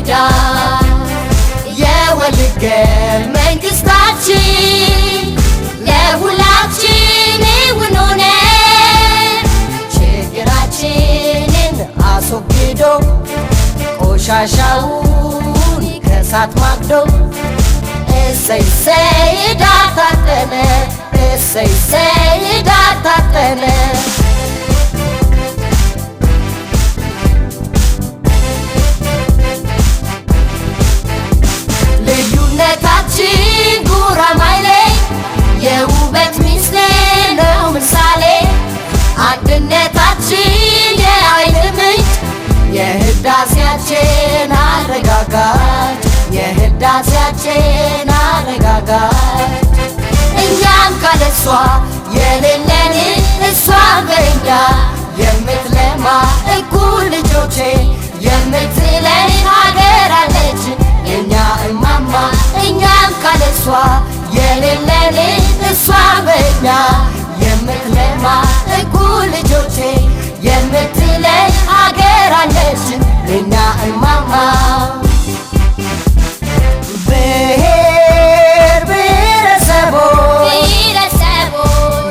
ኪዳን የወልደ መንግሥታችን ለሁላችን እውን ሆነ ችግራችንን አስወግዶ ቆሻሻውን ከእሳት ማግዶ እሰይ እሰይ ዕዳ ታጠነ እሰይ እሰይ ዕዳ ታጠነ ልዩነታችን ጉራማይሌ የውበት ሚስጥር ነው ምሳሌ አንድነታችን የኃይል ምንጭ የህዳሴያችን አረጋጋጭ የህዳሴያችን አረጋጋጭ እኛም ካለሷ የሌለን እሷ በእኛ የምትለማ እኩል ልጆቼ የምትለን ሀገር አለች የኛ እማማ እኛም ካለሷ የሌለን እሷ በእኛ የምትለማ እኩል ልጆቼ የምትለን ሀገር አለች የኛ እማማ ብሔር ብሔረሰቦች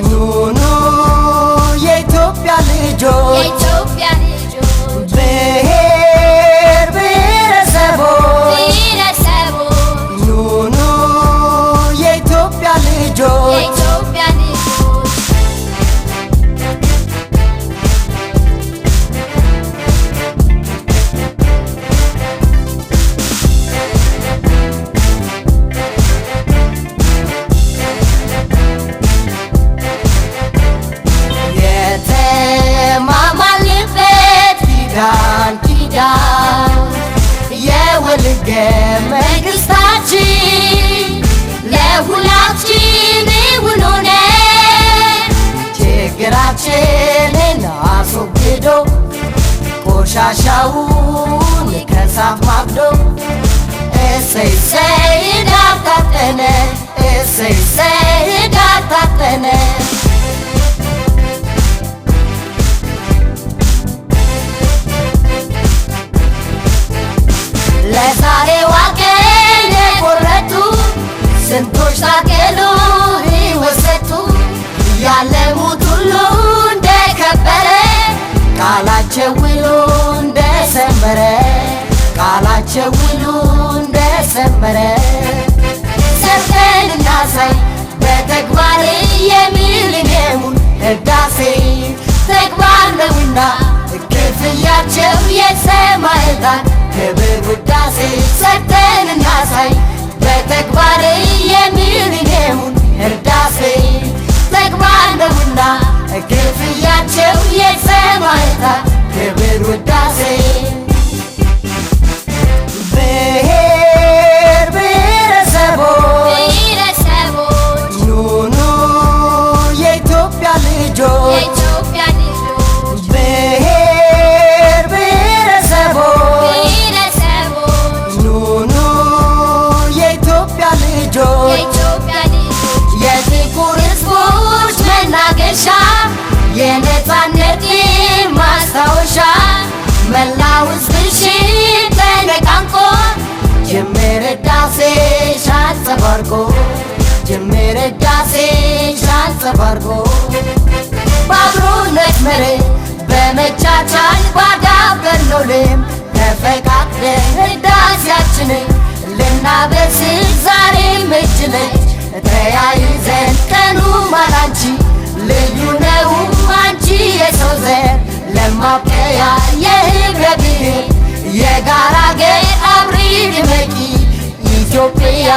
ኑ ኑ የኢትዮጵያ ልጆች ብሔር ብሔረሰቦች ኑ ኑ የኢትዮጵያ ልጆች ኪዳን የወልደ መንግሥታችን ለሁላችን እውን ሆነ ችግራችንን አስወግዶ ቆሻሻውን ከእሳት ማግዶ እሰይ እሰይ ዕዳ ታጠነ እሰይ እሰይ ዕዳ ታጠነ ለዛሬዋ ቀን የቆረጡ ስንቶች ታገሉ ሕይወት ሰጡ ያለሙት ሁሉ እንደከበረ ቃላቸው ውሎ እንደሰመረ ቃላቸው ውሎ እንደሰመረ ሰርተን እናሳይ በተግባር የሚሊኒየሙን ህዳሴ ተግባር ነውና ክፍያቸው የሰማዕታት ክብር ውዳሴ ሰርተን እናሳይ በተግባር የሚሊኒየሙን ህዳሴ ተግባር ነውና ክፍያቸው የሰማዕታት ክብር ውዳሴ ብሔር ብሔረሰቦች ኑ ኑ የኢትዮጵያ ልጆች ብሔር ብሔረሰቦች ኑ ኑ የኢትዮጵያ ልጆች የጥቁር ሕዝቦች መናገሻ የነፃነት ማስታወሻ መላው ሕዝብሽን ተነቃንቆ ጅምር ህዳሴሽ አንጸባርቆ ጅምር ህዳሴሽ አንጸባርቆ በአብሮነት መርህ በመቻቻል ባዳበርነው ልም ተፈቃቅደን ህዳሴያችንን ልናበስር ዛሬም እጅ ለእጅ ተያይዘን ቀኑ ማላንቺ ልዩ ነው አንቺ የሰው ዘር ለማብቀያ የህብረ ብሔር የጋራ አገር አብሪ ድመቂ ኢትዮጵያ